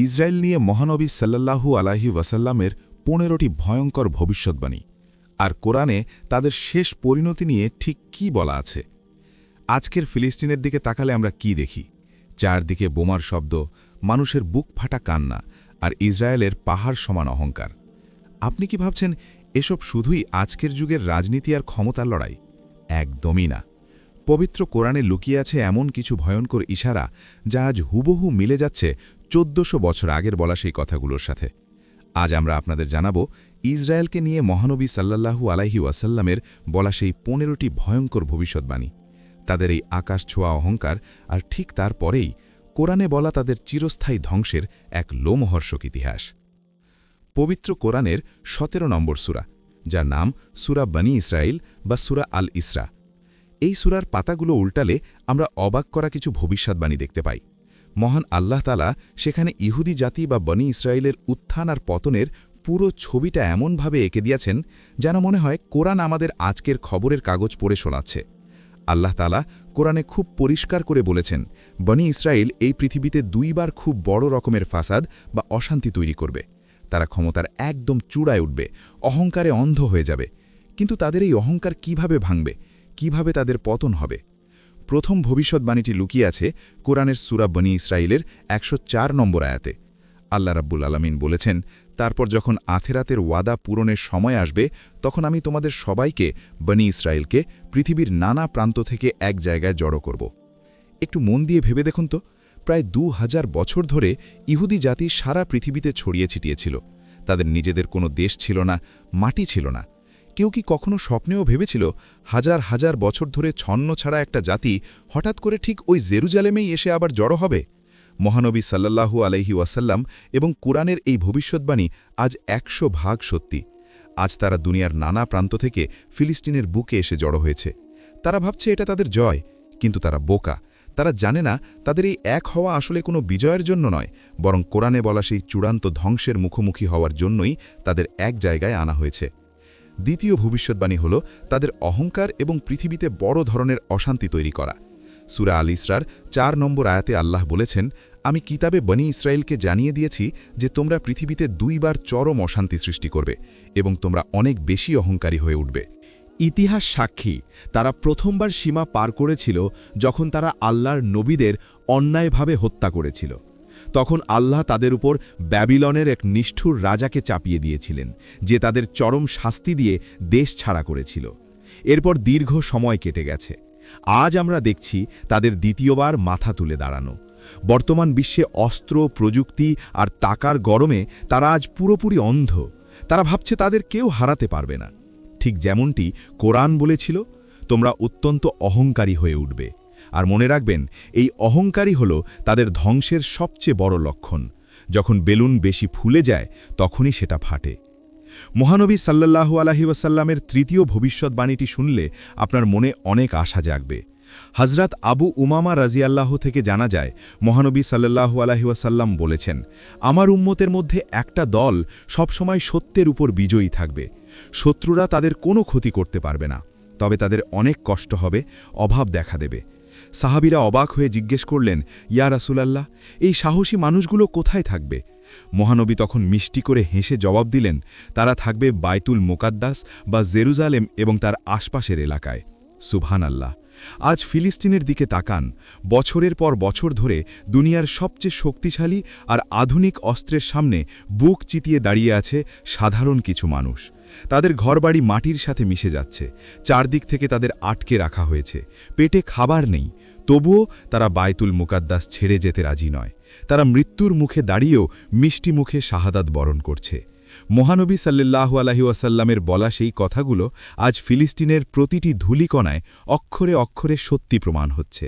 Israel নিয়ে মহানবী সাল্লাল্লাহু আলাইহি ওয়াসাল্লামের ১৫টি ভয়ঙ্কর ভবিষ্যদ্বাণী আর কোরআনে তাদের শেষ পরিণতি নিয়ে ঠিক কি বলা আছে। আজকের ফিলিস্তিনের দিকে তাকালে আমরা কি দেখি? চারদিকে বোমার শব্দ, মানুষের বুক ফাটা কান্না আর ইসরায়েলের পাহাড় সমান অহংকার। আপনি কি ভাবছেন এসব শুধুই আজকের যুগের রাজনীতি আর ক্ষমতার লড়াই? একদমই না। পবিত্র কোরআনে লুকিয়ে আছে এমন কিছু ভয়ঙ্কর ইশারা যা আজ হুবহু মিলে যাচ্ছে ১৪০০ বছর আগের বলা সেই কথাগুলোর সাথে। আজ আমরা আপনাদের জানাব ইসরায়েলকে নিয়ে মহানবী সাল্লাল্লাহু আলাইহি ওয়াসাল্লামের বলা সেই ১৫টি ভয়ঙ্কর ভবিষ্যদ্বাণী, তাদের এই আকাশ ছোঁয়া অহংকার আর ঠিক তারপরেই কোরআনে বলা তাদের চিরস্থায়ী ধ্বংসের এক লোমহর্ষক ইতিহাস। পবিত্র কোরআনের ১৭ নম্বর সূরা, যার নাম সূরা বনী ইসরাইল বা সূরা আল ইসরা। এই সূরার পাতাগুলো উল্টালে আমরা অবাক করা কিছু ভবিষ্যদ্বাণী দেখতে পাই। মহান আল্লাহ তাআলা সেখানে ইহুদি জাতি বা বনী ইসরায়েলের উত্থান আর পতনের পুরো ছবিটা এমনভাবে এঁকে দিয়েছেন যেন মনে হয় কোরআন আমাদের আজকের খবরের কাগজ পড়ে শোনাচ্ছে। আল্লাহ তাআলা কোরআনে খুব পরিষ্কার করে বলেছেন, বনী ইসরায়েল এই পৃথিবীতে দুইবার খুব বড় রকমের ফাসাদ বা অশান্তি তৈরি করবে। তারা ক্ষমতার একদম চূড়ায় উঠবে, অহংকারে অন্ধ হয়ে যাবে। কিন্তু তাদের এই অহংকার কিভাবে ভাঙবে, কিভাবে তাদের পতন হবে? প্রথম ভবিষ্যদ্বাণীটি লুকিয়ে আছে কোরআনের সূরা বনী ইসরাইলের ১০৪ নম্বর আয়াতে। আল্লাহ রাব্বুল আলামিন বলেছেন, তারপর যখন আখেরাতের ওয়াদা পূরণের সময় আসবে তখন আমি তোমাদের সবাইকে, বনী ইসরায়েলকে, পৃথিবীর নানা প্রান্ত থেকে এক জায়গায় জড়ো করব। একটু মন দিয়ে ভেবে দেখুন তো, প্রায় ২০০০ বছর ধরে ইহুদি জাতি সারা পৃথিবীতে ছড়িয়ে ছিটিয়েছিল। তাদের নিজেদের কোনো দেশ ছিল না, মাটি ছিল না। কেউ কি কখনো স্বপ্নেও ভেবেছিল হাজার হাজার বছর ধরে ছন্ন ছাড়া একটা জাতি হঠাৎ করে ঠিক ওই জেরুজালেমেই এসে আবার জড়ো হবে? মহানবী সাল্লাল্লাহু আলাইহি ওয়াসাল্লাম এবং কোরআনের এই ভবিষ্যদ্বাণী আজ ১০০% সত্যি। আজ তারা দুনিয়ার নানা প্রান্ত থেকে ফিলিস্তিনের বুকে এসে জড়ো হয়েছে। তারা ভাবছে এটা তাদের জয়, কিন্তু তারা বোকা। তারা জানে না তাদের এই এক হওয়া আসলে কোনো বিজয়ের জন্য নয়, বরং কোরআনে বলা সেই চূড়ান্ত ধ্বংসের মুখোমুখি হওয়ার জন্যই তাদের এক জায়গায় আনা হয়েছে। দ্বিতীয় ভবিষ্যদ্বাণী হল তাদের অহংকার এবং পৃথিবীতে বড় ধরনের অশান্তি তৈরি করা। সূরা আল ইসরার ৪ নম্বর আয়াতে আল্লাহ বলেছেন, আমি কিতাবে বনী ইসরায়েলকে জানিয়ে দিয়েছি যে তোমরা পৃথিবীতে দুইবার চরম অশান্তি সৃষ্টি করবে এবং তোমরা অনেক বেশি অহংকারী হয়ে উঠবে। ইতিহাস সাক্ষী, তারা প্রথমবার সীমা পার করেছিল যখন তারা আল্লাহর নবীদের অন্যায়ভাবে হত্যা করেছিল। তখন আল্লাহ তাদের উপর ব্যাবিলনের এক নিষ্ঠুর রাজাকে চাপিয়ে দিয়েছিলেন, যে তাদের চরম শাস্তি দিয়ে দেশ ছাড়া করেছিল। এরপর দীর্ঘ সময় কেটে গেছে। আজ আমরা দেখছি তাদের দ্বিতীয়বার মাথা তুলে দাঁড়ানো। বর্তমান বিশ্বে অস্ত্র, প্রযুক্তি আর টাকার গরমে তারা আজ পুরোপুরি অন্ধ। তারা ভাবছে তাদের কেউ হারাতে পারবে না। ঠিক যেমনটি কোরআন বলেছিল, তোমরা অত্যন্ত অহংকারী হয়ে উঠবে। আর মনে রাখবেন, এই অহংকারী হল তাদের ধ্বংসের সবচেয়ে বড় লক্ষণ। যখন বেলুন বেশি ফুলে যায় তখনই সেটা ফাটে। মহানবী সাল্লাল্লাহু আলাইহি ওয়াসাল্লামের তৃতীয় ভবিষ্যদ্বাণীটি শুনলে আপনার মনে অনেক আশা জাগবে। হযরত আবু উমামা রাদিয়াল্লাহু থেকে জানা যায়, মহানবী সাল্লাল্লাহু আলাইহি ওয়াসাল্লাম বলেছেন, আমার উম্মতের মধ্যে একটা দল সবসময় সত্যের উপর বিজয়ী থাকবে। শত্রুরা তাদের কোনো ক্ষতি করতে পারবে না, তবে তাদের অনেক কষ্ট হবে, অভাব দেখা দেবে। সাহাবীরা অবাক হয়ে জিজ্ঞেস করলেন, ইয়া রাসূলাল্লাহ, এই সাহসী মানুষগুলো কোথায় থাকবে? মহানবী তখন মিষ্টি করে হেসে জবাব দিলেন, তারা থাকবে বাইতুল মুকাদ্দাস বা জেরুজালেম এবং তার আশপাশের এলাকায়। সুবহানাল্লাহ। আজ ফিলিস্তিনের দিকে তাকান। বছরের পর বছর ধরে দুনিয়ার সবচেয়ে শক্তিশালী আর আধুনিক অস্ত্রের সামনে বুক চিতিয়ে দাঁড়িয়ে আছে সাধারণ কিছু মানুষ। তাদের ঘরবাড়ি মাটির সাথে মিশে যাচ্ছে, চারদিক থেকে তাদের আটকে রাখা হয়েছে, পেটে খাবার নেই, তবুও তারা বাইতুল মুকাদ্দাস ছেড়ে যেতে রাজি নয়। তারা মৃত্যুর মুখে দাঁড়িয়েও মিষ্টি মুখে শাহাদাত বরণ করছে। মহানবী সাল্লাল্লাহু আলাইহি ওয়াসাল্লামের বলা সেই কথাগুলো আজ ফিলিস্তিনের প্রতিটি ধূলিকণায় অক্ষরে অক্ষরে সত্যি প্রমাণ হচ্ছে।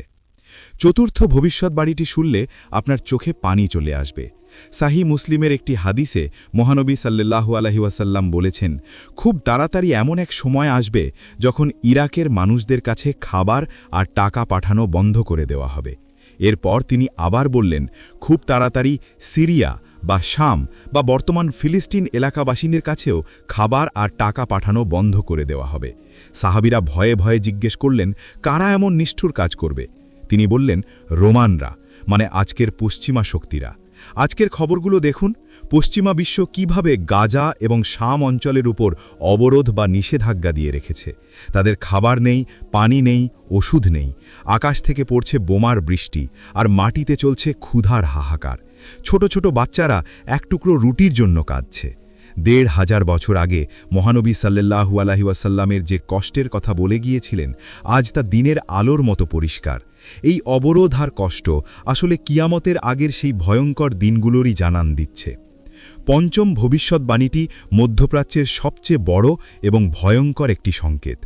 চতুর্থ ভবিষ্যদ্বাণীটি শুনলে আপনার চোখে পানি চলে আসবে। সাহি মুসলিমের একটি হাদিসে মহানবী সাল্লাল্লাহু আলাইহি ওয়াসাল্লাম বলেছেন, খুব তাড়াতাড়ি এমন এক সময় আসবে যখন ইরাকের মানুষদের কাছে খাবার আর টাকা পাঠানো বন্ধ করে দেওয়া হবে। এরপর তিনি আবার বললেন, খুব তাড়াতাড়ি সিরিয়া বা শাম বা বর্তমান ফিলিস্তিন এলাকাবাসীদের কাছেও খাবার আর টাকা পাঠানো বন্ধ করে দেওয়া হবে। সাহাবীরা ভয়ে ভয়ে জিজ্ঞেস করলেন, কারা এমন নিষ্ঠুর কাজ করবে? তিনি বললেন, রোমানরা, মানে আজকের পশ্চিমা শক্তিরা। আজকের খবরগুলো দেখুন, পশ্চিমা বিশ্ব কিভাবে গাজা এবং শাম অঞ্চলের উপর অবরোধ বা নিষেধাজ্ঞা দিয়ে রেখেছে। তাদের খাবার নেই, পানি নেই, ওষুধ নেই, আকাশ থেকে পড়ছে বোমার বৃষ্টি, আর মাটিতে চলছে ক্ষুধার হাহাকার। ছোট ছোট বাচ্চারা এক টুকরো রুটির জন্য কাঁদছে। ১৫০০ বছর আগে মহানবী সাল্লাল্লাহু আলাইহি ওয়াসাল্লামের যে কষ্টের কথা বলে গিয়েছিলেন, আজ তা দিনের আলোর মতো পরিষ্কার। এই অবরোধ আর কষ্ট আসলে কিয়ামতের আগের সেই ভয়ঙ্কর দিনগুলোরই জানান দিচ্ছে। পঞ্চম ভবিষ্যৎবাণীটি মধ্যপ্রাচ্যের সবচেয়ে বড় এবং ভয়ঙ্কর একটি সংকেত।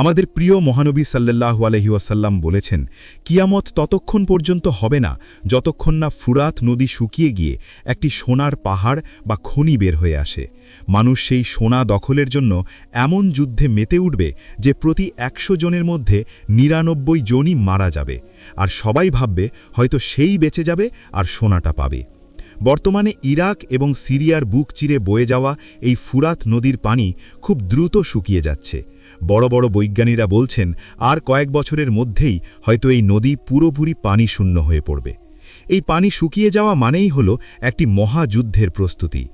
আমাদের প্রিয় মহানবী সাল্লাল্লাহু আলাইহি ওয়াসাল্লাম বলেছেন, কিয়ামত ততক্ষণ পর্যন্ত হবে না যতক্ষণ না ফুরাত নদী শুকিয়ে গিয়ে একটি সোনার পাহাড় বা খনি বের হয়ে আসে। মানুষ সেই সোনা দখলের জন্য এমন যুদ্ধে মেতে উঠবে যে প্রতি ১০০ জনের মধ্যে ৯৯ জনই মারা যাবে, আর সবাই ভাববে হয়তো সেই বেঁচে যাবে আর সোনাটা পাবে। বর্তমানে ইরাক এবং সিরিয়ার বুক চিরে বয়ে যাওয়া এই ফুরাত নদীর পানি খুব দ্রুত শুকিয়ে যাচ্ছে। বড় বড় বৈজ্ঞানিকরা বলছেন আর কয়েক বছরের মধ্যেই হয়তো এই নদী পুরোপুরি পানি শূন্য হয়ে পড়বে। এই পানি শুকিয়ে যাওয়া মানেই হলো একটি মহাযুদ্ধের প্রস্তুতি।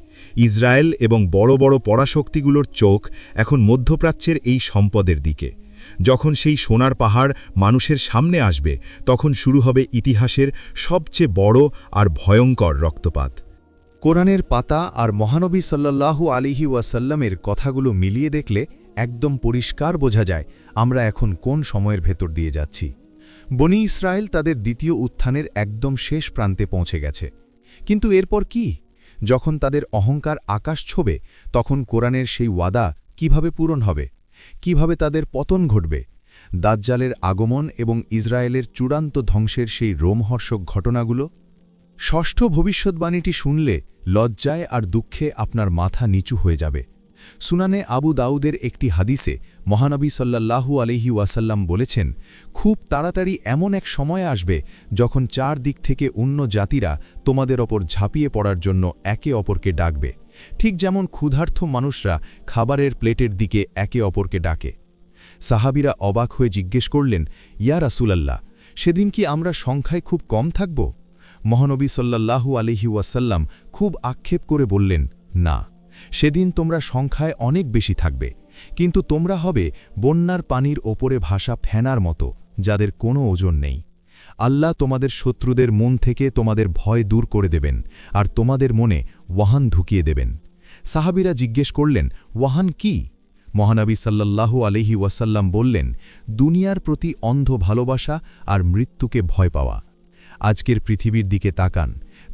ইসরায়েল এবং বড় বড় পরাশক্তিগুলোর চোখ এখন মধ্যপ্রাচ্যের এই সম্পদের দিকে। যখন সেই সোনার পাহাড় মানুষের সামনে আসবে, তখন শুরু হবে ইতিহাসের সবচেয়ে বড় আর ভয়ঙ্কর রক্তপাত। কোরআনের পাতা আর মহানবী সাল্লাল্লাহু আলাইহি ওয়াসাল্লামের কথাগুলো মিলিয়ে দেখলে একদম পরিষ্কার বোঝা যায় আমরা এখন কোন সময়ের ভেতর দিয়ে যাচ্ছি। বনি ইসরায়েল তাদের দ্বিতীয় উত্থানের একদম শেষ প্রান্তে পৌঁছে গেছে। কিন্তু এরপর কি? যখন তাদের অহংকার আকাশ ছোবে, তখন কোরআনের সেই ওয়াদা কিভাবে পূরণ হবে? কিভাবে তাদের পতন ঘটবে? দাজ্জালের আগমন এবং ইসরায়েলের চূড়ান্ত ধ্বংসের সেই রোমহর্ষক ঘটনাগুলো? ষষ্ঠ ভবিষ্যৎবাণীটি শুনলে লজ্জায় আর দুঃখে আপনার মাথা নিচু হয়ে যাবে। সুনানে আবু দাউদের একটি হাদিসে মহানবী সাল্লাল্লাহু আলাইহি ওয়াসাল্লাম বলেছেন, খুব তাড়াতাড়ি এমন এক সময় আসবে যখন ৪ দিক থেকে অন্য জাতিরা তোমাদের ওপর ঝাঁপিয়ে পড়ার জন্য একে অপরকে ডাকবে, ঠিক যেমন ক্ষুধার্ত মানুষরা খাবারের প্লেটের দিকে একে অপরকে ডাকে। সাহাবীরা অবাক হয়ে জিজ্ঞেস করলেন, ইয়া রাসূলাল্লাহ, সেদিন কি আমরা সংখ্যায় খুব কম থাকব? মহানবী সাল্লাল্লাহু আলাইহি ওয়াসাল্লাম খুব আক্ষেপ করে বললেন, না, সেদিন তোমরা সংখ্যায় অনেক বেশি থাকবে, কিন্তু তোমরা হবে বন্যার পানির ওপরে ভাসা ফেনার মতো, যাদের কোনো ওজন নেই। আল্লাহ তোমাদের শত্রুদের মন থেকে তোমাদের ভয় দূর করে দেবেন আর তোমাদের মনে ওয়াহান ঢুকিয়ে দেবেন। সাহাবীরা জিজ্ঞেস করলেন, ওয়াহান কি? মহানবী সাল্লাল্লাহু আলাইহি ওয়াসাল্লাম বললেন, দুনিয়ার প্রতি অন্ধ ভালোবাসা আর মৃত্যুকে ভয় পাওয়া। আজকের পৃথিবীর দিকে তাকান,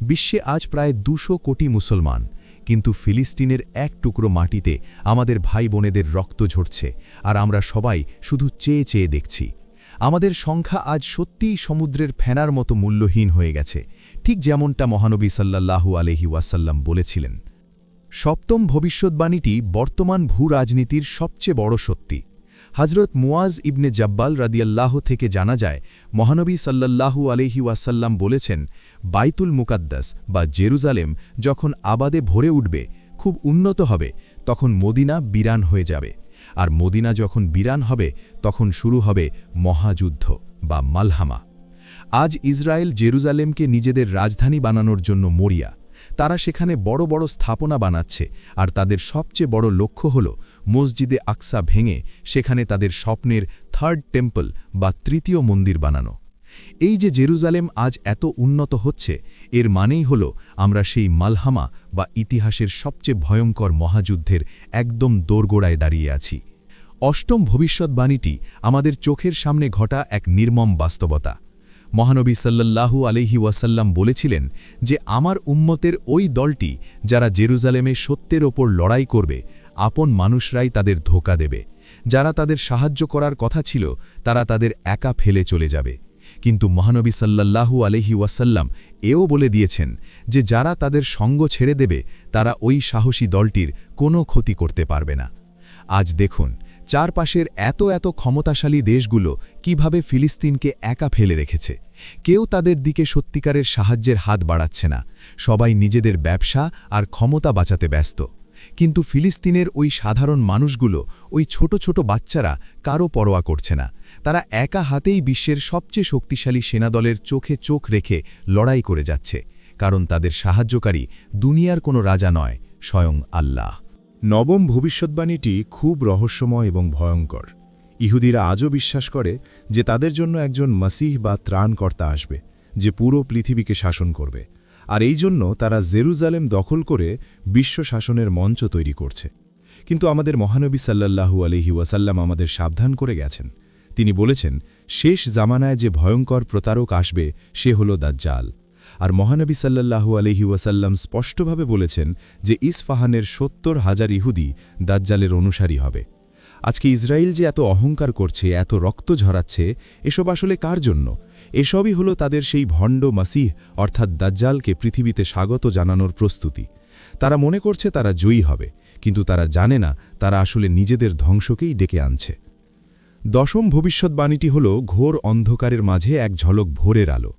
বিশ্বে আজ প্রায় ২০০ কোটি মুসলমান, কিন্তু ফিলিস্তিনের এক টুকরো মাটিতে আমাদের ভাই বোনেদের রক্ত ঝরছে, আর আমরা সবাই শুধু চেয়ে চেয়ে দেখছি। আমাদের সংখ্যা আজ সত্যিই সমুদ্রের ফেনার মতো মূল্যহীন হয়ে গেছে, ঠিক যেমনটা মহানবী সাল্লাল্লাহু আলাইহি ওয়াসাল্লাম বলেছিলেন। সপ্তম ভবিষ্যৎবাণীটি বর্তমান ভূরাজনীতির সবচেয়ে বড় সত্যি। হজরত মুয়াজ ইবনে জাব্বাল রাদিয়াল্লাহু থেকে জানা যায়, মহানবী সাল্লাল্লাহু আলাইহি ওয়াসাল্লাম বলেছেন, বাইতুল মুকাদ্দাস বা জেরুজালেম যখন আবাদে ভরে উঠবে, খুব উন্নত হবে, তখন মদিনা বিরান হয়ে যাবে, আর মদিনা যখন বিরান হবে তখন শুরু হবে মহাযুদ্ধ বা মালহামা। আজ ইসরায়েল জেরুজালেমকে নিজেদের রাজধানী বানানোর জন্য মরিয়া। তারা সেখানে বড় বড় স্থাপনা বানাচ্ছে, আর তাদের সবচেয়ে বড় লক্ষ্য হল মসজিদে আকসা ভেঙে সেখানে তাদের স্বপ্নের থার্ড টেম্পল বা তৃতীয় মন্দির বানানো। এই যে জেরুজালেম আজ এত উন্নত হচ্ছে, এর মানেই হল আমরা সেই মালহামা বা ইতিহাসের সবচেয়ে ভয়ঙ্কর মহাযুদ্ধের একদম দোরগোড়ায় দাঁড়িয়ে আছি। অষ্টম ভবিষ্যৎবাণীটি আমাদের চোখের সামনে ঘটা এক নির্মম বাস্তবতা। মহানবী সাল্লাল্লাহু আলাইহি ওয়াসাল্লাম বলেছিলেন যে আমার উম্মতের ওই দলটি যারা জেরুজালেমে সত্যের ওপর লড়াই করবে, আপন মানুষরাই তাদের ধোঁকা দেবে। যারা তাদের সাহায্য করার কথা ছিল, তারা তাদের একা ফেলে চলে যাবে। কিন্তু মহানবী সাল্লাল্লাহু আলাইহি ওয়াসাল্লাম এও বলে দিয়েছেন যে যারা তাদের সঙ্গ ছেড়ে দেবে, তারা ওই সাহসী দলটির কোনো ক্ষতি করতে পারবে না। আজ দেখুন, চারপাশের এত ক্ষমতাশালী দেশগুলো কিভাবে ফিলিস্তিনকে একা ফেলে রেখেছে। কেউ তাদের দিকে সত্যিকারের সাহায্যের হাত বাড়াচ্ছে না, সবাই নিজেদের ব্যবসা আর ক্ষমতা বাঁচাতে ব্যস্ত। কিন্তু ফিলিস্তিনের ওই সাধারণ মানুষগুলো, ওই ছোট ছোট বাচ্চারা কারও পরোয়া করছে না। তারা একা হাতেই বিশ্বের সবচেয়ে শক্তিশালী সেনাদলের চোখে চোখ রেখে লড়াই করে যাচ্ছে, কারণ তাদের সাহায্যকারী দুনিয়ার কোনো রাজা নয়, স্বয়ং আল্লাহ। নবম ভবিষ্যদ্বাণীটি খুব রহস্যময় এবং ভয়ঙ্কর। ইহুদিরা আজও বিশ্বাস করে যে তাদের জন্য একজন মাসিহ বা ত্রাণকর্তা আসবে, যে পুরো পৃথিবীকে শাসন করবে, আর এই জন্য তারা জেরুজালেম দখল করে বিশ্ব শাসনের মঞ্চ তৈরি করছে। কিন্তু আমাদের মহানবী সাল্লাল্লাহু আলাইহি ওয়াসাল্লাম আমাদের সাবধান করে গেছেন। তিনি বলেছেন, শেষ জামানায় যে ভয়ঙ্কর প্রতারক আসবে সে হল দাজ্জাল। আর মহানবী সাল্লাল্লাহু আলাইহি ওয়াসাল্লাম স্পষ্টভাবে বলেছেন যে ইসফাহানের ৭০,০০০ ইহুদি দাজ্জালের অনুসারী হবে। আজকে ইসরায়েল যে এত অহংকার করছে, এত রক্ত ঝরাচ্ছে, এসব আসলে কার জন্য? এসবই হলো তাদের সেই ভণ্ড মাসিহ অর্থাৎ দাজ্জালকে পৃথিবীতে স্বাগত জানানোর প্রস্তুতি। তারা মনে করছে তারা জয়ী হবে, কিন্তু তারা জানে না তারা আসলে নিজেদের ধ্বংসকেই ডেকে আনছে। দশম ভবিষ্যদ্বাণীটি হল ঘোর অন্ধকারের মাঝে এক ঝলক ভোরের আলো।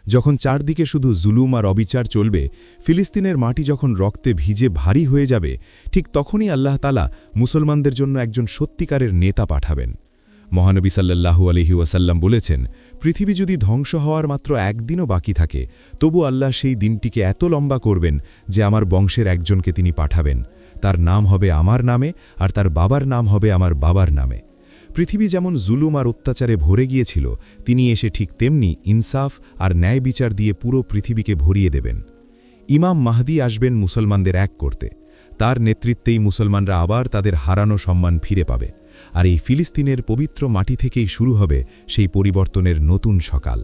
যখন চারদিকে শুধু জুলুম আর অবিচার চলবে, ফিলিস্তিনের মাটি যখন রক্তে ভিজে ভারী হয়ে যাবে, ঠিক তখনই আল্লাহ তাআলা মুসলমানদের জন্য একজন সত্যিকারের নেতা পাঠাবেন। মহানবী সাল্লাল্লাহু আলাইহি ওয়াসাল্লাম বলেছেন, পৃথিবী যদি ধ্বংস হওয়ার মাত্র একদিনও বাকি থাকে, তবু আল্লাহ সেই দিনটিকে এত লম্বা করবেন যে আমার বংশের একজনকে তিনি পাঠাবেন। তার নাম হবে আমার নামে, আর তার বাবার নাম হবে আমার বাবার নামে। পৃথিবী যেমন জুলুম আর অত্যাচারে ভরে গিয়েছিল, তিনি এসে ঠিক তেমনি ইনসাফ আর ন্যায় বিচার দিয়ে পুরো পৃথিবীকে ভরিয়ে দেবেন। ইমাম মাহদী আসবেন মুসলমানদের এক করতে। তার নেতৃত্বেই মুসলমানরা আবার তাদের হারানো সম্মান ফিরে পাবে, আর এই ফিলিস্তিনের পবিত্র মাটি থেকেই শুরু হবে সেই পরিবর্তনের নতুন সকাল।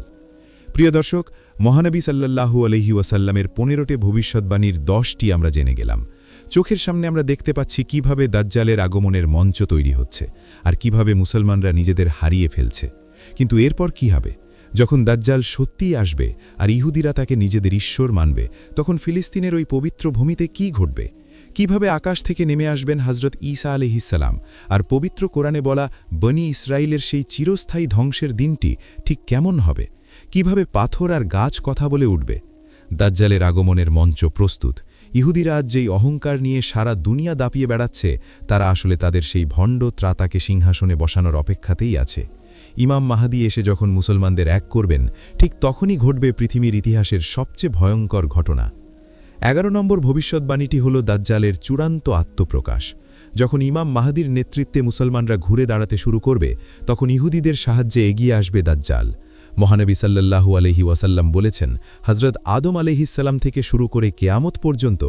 প্রিয় দর্শক, মহানবী সাল্লাল্লাহু আলাইহি ওয়াসাল্লামের ১৫টি ভবিষ্যদ্বাণীর ১০টি আমরা জেনে গেলাম। চোখের সামনে আমরা দেখতে পাচ্ছি কিভাবে দাজ্জালের আগমনের মঞ্চ তৈরি হচ্ছে, আর কিভাবে মুসলমানরা নিজেদের হারিয়ে ফেলছে। কিন্তু এরপর কি হবে? যখন দাজ্জাল সত্যিই আসবে আর ইহুদিরা তাকে নিজেদের ঈশ্বর মানবে, তখন ফিলিস্তিনের ওই পবিত্র ভূমিতে কি ঘটবে? কিভাবে আকাশ থেকে নেমে আসবেন হযরত ঈসা আলাইহিস সালাম, আর পবিত্র কোরআনে বলা বনি ইসরায়েলের সেই চিরস্থায়ী ধ্বংসের দিনটি ঠিক কেমন হবে? কিভাবে পাথর আর গাছ কথা বলে উঠবে? দাজ্জালের আগমনের মঞ্চ প্রস্তুত। ইহুদিরা আজ যেই অহংকার নিয়ে সারা দুনিয়া দাপিয়ে বেড়াচ্ছে, তারা আসলে তাদের সেই ভণ্ড ত্রাতাকে সিংহাসনে বসানোর অপেক্ষাতেই আছে। ইমাম মাহদী এসে যখন মুসলমানদের এক করবেন, ঠিক তখনই ঘটবে পৃথিবীর ইতিহাসের সবচেয়ে ভয়ঙ্কর ঘটনা। ১১ নম্বর ভবিষ্যদ্বাণীটি হল দাজ্জালের চূড়ান্ত আত্মপ্রকাশ। যখন ইমাম মাহদীর নেতৃত্বে মুসলমানরা ঘুরে দাঁড়াতে শুরু করবে, তখন ইহুদিদের সাহায্যে এগিয়ে আসবে দাজ্জাল। মহানবী সাল্লাল্লাহু আলাইহি ওয়াসাল্লাম বলেছেন, হযরত আদম আলাইহিস সালাম থেকে শুরু করে কিয়ামত পর্যন্ত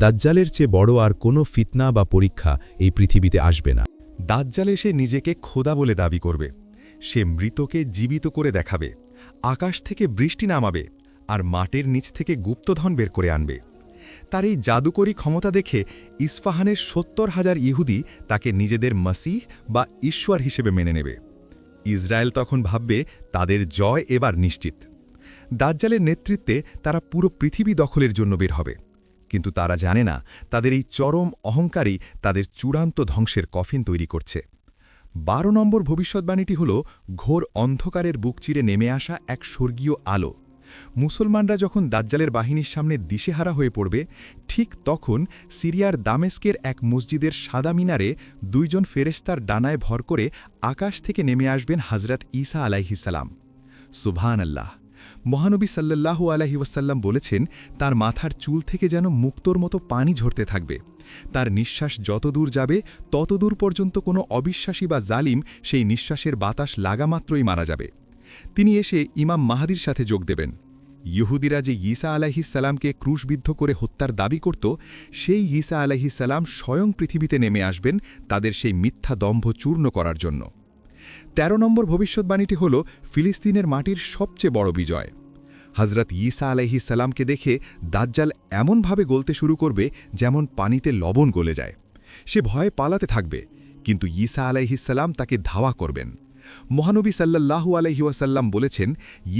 দাজ্জালের চেয়ে বড় আর কোনো ফিতনা বা পরীক্ষা এই পৃথিবীতে আসবে না। দাজ্জাল এসে নিজেকে খোদা বলে দাবি করবে। সে মৃতকে জীবিত করে দেখাবে, আকাশ থেকে বৃষ্টি নামাবে, আর মাটির নিচ থেকে গুপ্তধন বের করে আনবে। তার এই জাদুকরী ক্ষমতা দেখে ইসফাহানের ৭০,০০০ ইহুদি তাকে নিজেদের মাসিহ বা ঈশ্বর হিসেবে মেনে নেবে। ইসরায়েল তখন ভাববে তাদের জয় এবার নিশ্চিত। দাজ্জালের নেতৃত্বে তারা পুরো পৃথিবী দখলের জন্য বের হবে, কিন্তু তারা জানে না তাদের এই চরম অহংকারই তাদের চূড়ান্ত ধ্বংসের কফিন তৈরি করছে। ১২ নম্বর ভবিষ্যদ্বাণীটি হল ঘোর অন্ধকারের বুক চিরে নেমে আসা এক স্বর্গীয় আলো। মুসলমানরা যখন দাজ্জালের বাহিনীর সামনে দিশেহারা হয়ে পড়বে, ঠিক তখন সিরিয়ার দামেস্কের এক মসজিদের সাদা মিনারে ২ জন ফেরেশতার ডানায় ভর করে আকাশ থেকে নেমে আসবেন হযরত ঈসা আলাইহিস সালাম। সুবহানাল্লাহ! মহানবী সাল্লাল্লাহু আলাইহি ওয়াসাল্লাম বলেছেন, তার মাথার চুল থেকে যেন মুক্তোর মতো পানি ঝরতে থাকবে। তার নিঃশ্বাস যত দূর যাবে ততদূর পর্যন্ত কোনো অবিশ্বাসী বা জালিম সেই নিঃশ্বাসের বাতাস লাগামাত্রই মারা যাবে। তিনি এসে ইমাম মাহদীর সাথে যোগ দেবেন। ইহুদিরা যে ঈসা আলাইহিস সালামকে ক্রুশবিদ্ধ করে হত্যার দাবি করত, সেই ঈসা আলাইহিস সালাম স্বয়ং পৃথিবীতে নেমে আসবেন তাদের সেই মিথ্যা দম্ভ চূর্ণ করার জন্য। ১৩ নম্বর ভবিষ্যদ্বাণীটি হল ফিলিস্তিনের মাটির সবচেয়ে বড় বিজয়। হযরত ঈসা আলাইহিস সালামকে দেখে দাজ্জাল এমনভাবে গলতে শুরু করবে যেমন পানিতে লবণ গলে যায়। সে ভয়ে পালাতে থাকবে, কিন্তু ঈসা আলাইহিস সালাম তাকে ধাওয়া করবেন। মহানবী সাল্লাল্লাহু আলাইহি ওয়াসাল্লাম বলেছেন,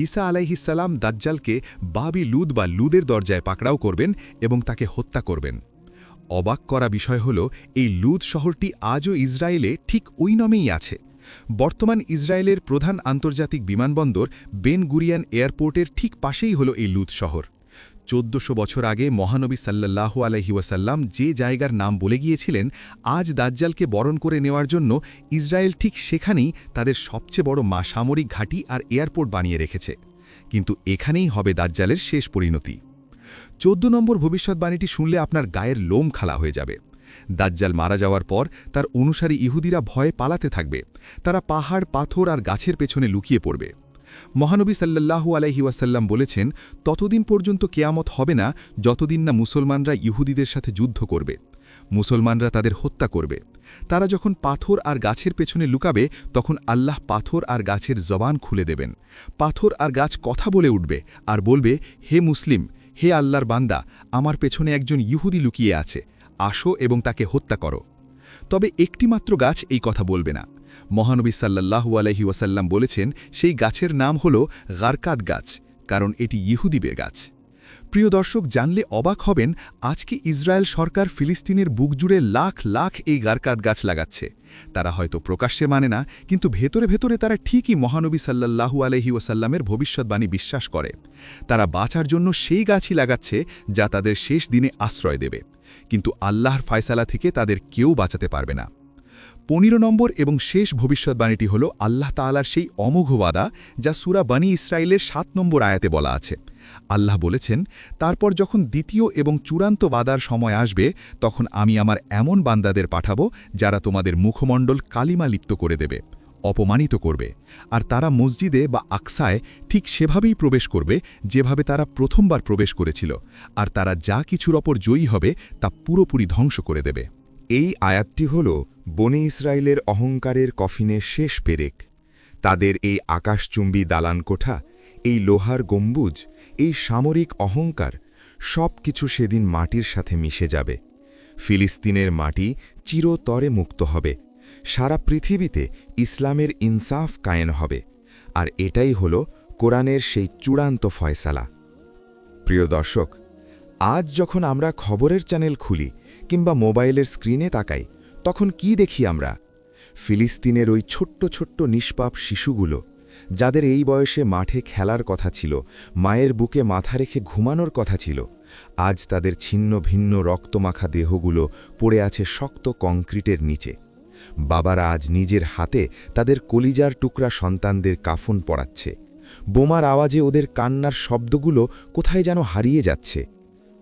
ঈসা আলাইহিস সালাম দাজ্জালকে বাবি লুদ বা লুদের দরজায় পাকড়াও করবেন এবং তাকে হত্যা করবেন। অবাক করা বিষয় হল, এই লুদ শহরটি আজও ইসরায়েলে ঠিক ওই নামেই আছে। বর্তমান ইসরায়েলের প্রধান আন্তর্জাতিক বিমানবন্দর বেন গুরিয়ান এয়ারপোর্টের ঠিক পাশেই হল এই লুদ শহর। ১৪০০ বছর আগে মহানবী সাল্লাল্লাহু আলাইহি ওয়াসাল্লাম যে জায়গার নাম বলে গিয়েছিলেন, আজ দাজ্জালকে বরণ করে নেওয়ার জন্য ইসরায়েল ঠিক সেখানেই তাদের সবচেয়ে বড় সামরিক ঘাঁটি আর এয়ারপোর্ট বানিয়ে রেখেছে। কিন্তু এখানেই হবে দাজ্জালের শেষ পরিণতি। 14 নম্বর ভবিষ্যৎবাণীটি শুনলে আপনার গায়ের লোম খালা হয়ে যাবে। দাজ্জাল মারা যাওয়ার পর তার অনুসারী ইহুদিরা ভয়ে পালাতে থাকবে। তারা পাহাড়, পাথর আর গাছের পেছনে লুকিয়ে পড়বে। মহানবী সাল্লাল্লাহু আলাইহি ওয়াসাল্লাম বলেছেন, ততদিন পর্যন্ত কেয়ামত হবে না যতদিন না মুসলমানরা ইহুদিদের সাথে যুদ্ধ করবে। মুসলমানরা তাদের হত্যা করবে। তারা যখন পাথর আর গাছের পেছনে লুকাবে তখন আল্লাহ পাথর আর গাছের জবান খুলে দেবেন। পাথর আর গাছ কথা বলে উঠবে আর বলবে, হে মুসলিম, হে আল্লাহর বান্দা, আমার পেছনে একজন ইহুদি লুকিয়ে আছে, আসো এবং তাকে হত্যা করো। তবে একটিমাত্র গাছ এই কথা বলবে না। মহানবী সাল্লাল্লাহু আলাইহি ওয়াসাল্লাম বলেছেন, সেই গাছের নাম হল গারকাদ গাছ, কারণ এটি ইহুদিদের গাছ। প্রিয় দর্শক, জানলে অবাক হবেন, আজকে ইসরায়েল সরকার ফিলিস্তিনের বুক জুড়ে লাখ লাখ এই গারকাদ গাছ লাগাচ্ছে। তারা হয়তো প্রকাশ্যে মানে না, কিন্তু ভেতরে ভেতরে তারা ঠিকই মহানবী সাল্লাল্লাহু আলাইহি ওয়াসাল্লামের ভবিষ্যৎবাণী বিশ্বাস করে। তারা বাঁচার জন্য সেই গাছই লাগাচ্ছে যা তাদের শেষ দিনে আশ্রয় দেবে, কিন্তু আল্লাহর ফায়সালা থেকে তাদের কেউ বাঁচাতে পারবে না। 15 নম্বর এবং শেষ ভবিষ্যৎবাণীটি হল আল্লাহ তাআলার সেই অমোঘ ওয়াদা যা সূরা বনী ইসরাইলের 7 নম্বর আয়াতে বলা আছে। আল্লাহ বলেছেন, তারপর যখন দ্বিতীয় এবং চূড়ান্ত ওয়াদার সময় আসবে, তখন আমি আমার এমন বান্দাদের পাঠাবো যারা তোমাদের মুখমণ্ডল কালিমা লিপ্ত করে দেবে, অপমানিত করবে, আর তারা মসজিদে বা আকসায় ঠিক সেভাবেই প্রবেশ করবে যেভাবে তারা প্রথমবার প্রবেশ করেছিল, আর তারা যা কিছুর ওপর জয়ী হবে তা পুরোপুরি ধ্বংস করে দেবে। এই আয়াতটি হল বনী ইসরায়েলের অহংকারের কফিনের শেষ পেরেক। তাদের এই আকাশচুম্বী দালান কোঠা, এই লোহার গম্বুজ, এই সামরিক অহংকার সব কিছু সেদিন মাটির সাথে মিশে যাবে। ফিলিস্তিনের মাটি চিরতরে মুক্ত হবে। সারা পৃথিবীতে ইসলামের ইনসাফ কায়েম হবে। আর এটাই হল কোরআনের সেই চূড়ান্ত ফয়সালা। প্রিয় দর্শক, আজ যখন আমরা খবরের চ্যানেল খুলি কিংবা মোবাইলের স্ক্রিনে তাকাই, তখন কি দেখি আমরা? ফিলিস্তিনের ওই ছোট্ট ছোট্ট নিষ্পাপ শিশুগুলো, যাদের এই বয়সে মাঠে খেলার কথা ছিল, মায়ের বুকে মাথা রেখে ঘুমানোর কথা ছিল, আজ তাদের ছিন্ন ভিন্ন রক্তমাখা দেহগুলো পড়ে আছে শক্ত কংক্রিটের নিচে। বাবারা আজ নিজের হাতে তাদের কলিজার টুকরা সন্তানদের কাফন পরাচ্ছে। বোমার আওয়াজে ওদের কান্নার শব্দগুলো কোথায় যেন হারিয়ে যাচ্ছে।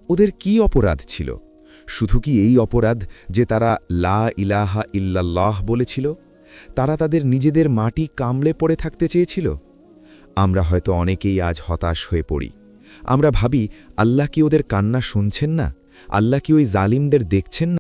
ওদের কি অপরাধ ছিল? শুধু কি এই অপরাধ যে তারা লা ইলাহা ইল্লাল্লাহ বলেছিল? তারা তাদের নিজেদের মাটি কামড়ে পড়ে থাকতে চেয়েছিল? আমরা হয়তো অনেকেই আজ হতাশ হয়ে পড়ি। আমরা ভাবি, আল্লাহ কি ওদের কান্না শুনছেন না? আল্লাহ কি ওই জালিমদের দেখছেন না?